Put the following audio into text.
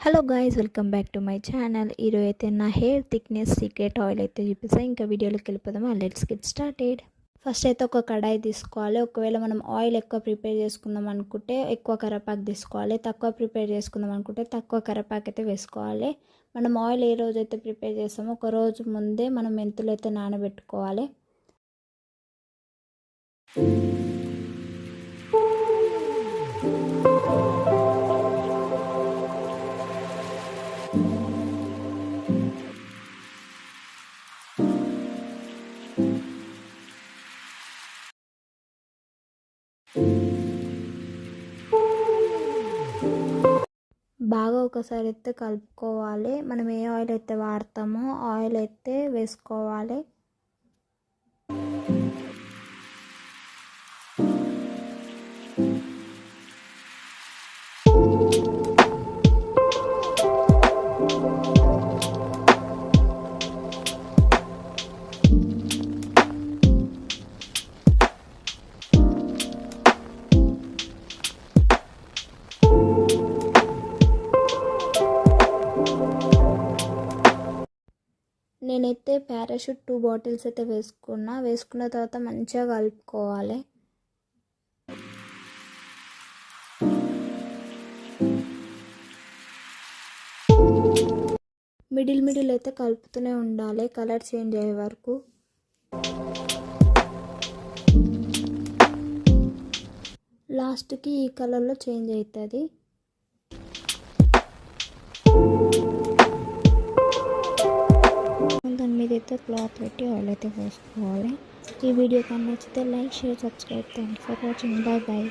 Hello guys, welcome back to my channel. ఈరోజు అయితే నా హెయిర్ థిక్నెస్ సీక్రెట్ ఆయిల్ అయితే చూపిస్తాను. ఇంకా వీడియోలోకి వెళ్ళిపోదామా? Let's get started. ఫస్ట్ అయితే ఒక కడాయి తీసుకోవాలి. ఒకవేళ మనం ఆయిల్ ఎక్కువ ప్రిపేర్ చేసుకుందాం అనుకుంటే ఎక్కువ కరివేపాకు తీసుకోవాలి. తక్కువ ప్రిపేర్ చేసుకుందాం అనుకుంటే తక్కువ కరివేపాకు అయితే వేసుకోవాలి. మనం ఆయిల్ ఏ రోజు అయితే ప్రిపేర్ చేస్తామో ఒక రోజు ముందే మనం మెంతులు అయితే నానబెట్టుకోవాలి. బాగా ఒకసారి అయితే కలుపుకోవాలి. మనం ఏ ఆయిల్ అయితే వాడతామో ఆయిల్ అయితే వేసుకోవాలి. నేనైతే పారాషూట్ 2 బాటిల్స్ అయితే వేసుకున్న తర్వాత మంచిగా కలుపుకోవాలి. మిడిల్ అయితే కలుపుతూనే ఉండాలి కలర్ చేంజ్ అయ్యే వరకు. లాస్ట్కి ఈ కలర్లో చేంజ్ అవుతుంది. దాని మీద అయితే క్లాత్ పెట్టి ఆయిల్ అయితే పోసుకోవాలి. ఈ వీడియో కానీ నచ్చితే like, share, subscribe. Thank you for watching. Bye bye.